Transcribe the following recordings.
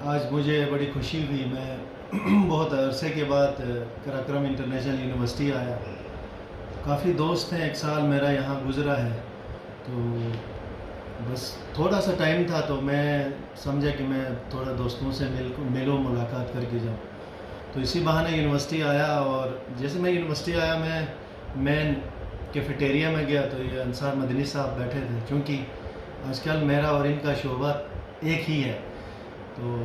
آج مجھے بڑی خوشی ہوئی، میں بہت عرصے کے بعد قراقرم انٹرنیشنل یونیورسٹی آیا۔ کافی دوست ہیں، 1 سال میرا یہاں گزرا ہے، تو بس تھوڑا سا ٹائم تھا تو میں سمجھا کہ میں تھوڑا دوستوں سے ملوں، ملاقات کر کے جاؤں، تو اسی بہانے یونیورسٹی آیا۔ اور جیسے میں یونیورسٹی آیا، میں مین کیفیٹیریا میں گیا تو یہ انصار مدنی صاحب بیٹھے تھے، چونکہ آج کل میرا اور ان کا شعبہ ایک ہی ہے، تو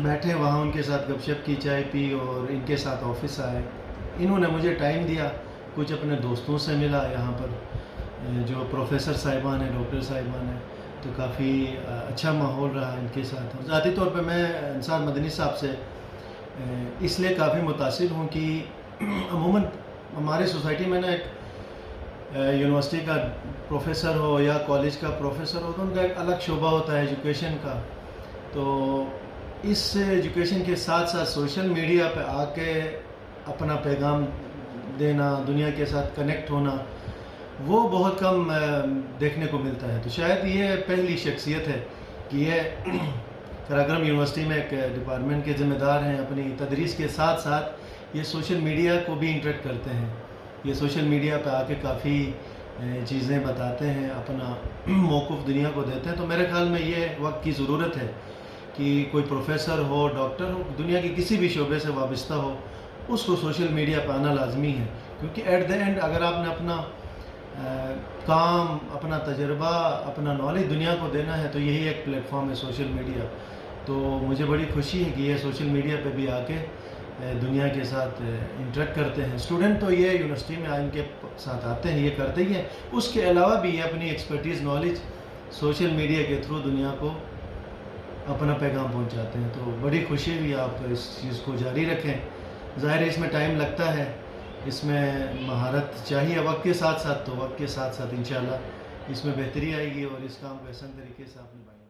بیٹھے وہاں ان کے ساتھ گپ شپ کی، چائے پی اور ان کے ساتھ آفس آئے۔ انہوں نے مجھے ٹائم دیا، کچھ اپنے دوستوں سے ملا یہاں پر، جو پروفیسر صاحبان ہیں، ڈاکٹر صاحبان ہیں، تو کافی اچھا ماحول رہا ان کے ساتھ۔ ذاتی طور پہ میں انصار مدنی صاحب سے اس لیے کافی متاثر ہوں کہ عموماً ہماری سوسائٹی میں نا ایک یونیورسٹی کا پروفیسر ہو یا کالج کا پروفیسر ہو تو ان کا ایک الگ شعبہ ہوتا ہے ایجوکیشن کا، تو اس ایجوکیشن کے ساتھ ساتھ سوشل میڈیا پہ آ کے اپنا پیغام دینا، دنیا کے ساتھ کنیکٹ ہونا، وہ بہت کم دیکھنے کو ملتا ہے۔ تو شاید یہ پہلی شخصیت ہے کہ یہ قراقرم یونیورسٹی میں ایک ڈپارٹمنٹ کے ذمہ دار ہیں، اپنی تدریس کے ساتھ ساتھ یہ سوشل میڈیا کو بھی انٹریکٹ کرتے ہیں، یہ سوشل میڈیا پہ آ کے کافی چیزیں بتاتے ہیں، اپنا موقف دنیا کو دیتے ہیں۔ تو میرے خیال میں یہ وقت کی ضرورت ہے کہ کوئی پروفیسر ہو، ڈاکٹر ہو، دنیا کے کسی بھی شعبے سے وابستہ ہو، اس کو سوشل میڈیا پہ آنا لازمی ہے، کیونکہ ایٹ دی اینڈ اگر آپ نے اپنا کام، اپنا تجربہ، اپنا نالج دنیا کو دینا ہے تو یہی ایک پلیٹ فارم ہے سوشل میڈیا۔ تو مجھے بڑی خوشی ہے کہ یہ سوشل میڈیا پہ بھی آ کے دنیا کے ساتھ انٹریکٹ کرتے ہیں۔ اسٹوڈنٹ تو یہ یونیورسٹی میں ان کے ساتھ آتے ہیں، یہ کرتے ہی ہیں، اس کے علاوہ بھی یہ اپنی ایکسپرٹیز، نالج سوشل میڈیا کے تھرو دنیا کو اپنا پیغام پہنچاتے ہیں۔ تو بڑی خوشی ہوئی، آپ اس چیز کو جاری رکھیں۔ ظاہر ہے اس میں ٹائم لگتا ہے، اس میں مہارت چاہیے وقت کے ساتھ ساتھ، تو وقت کے ساتھ ساتھ انشاءاللہ اس میں بہتری آئے گی اور اس کام کو احسن طریقے سے آپ نبھائیں گے۔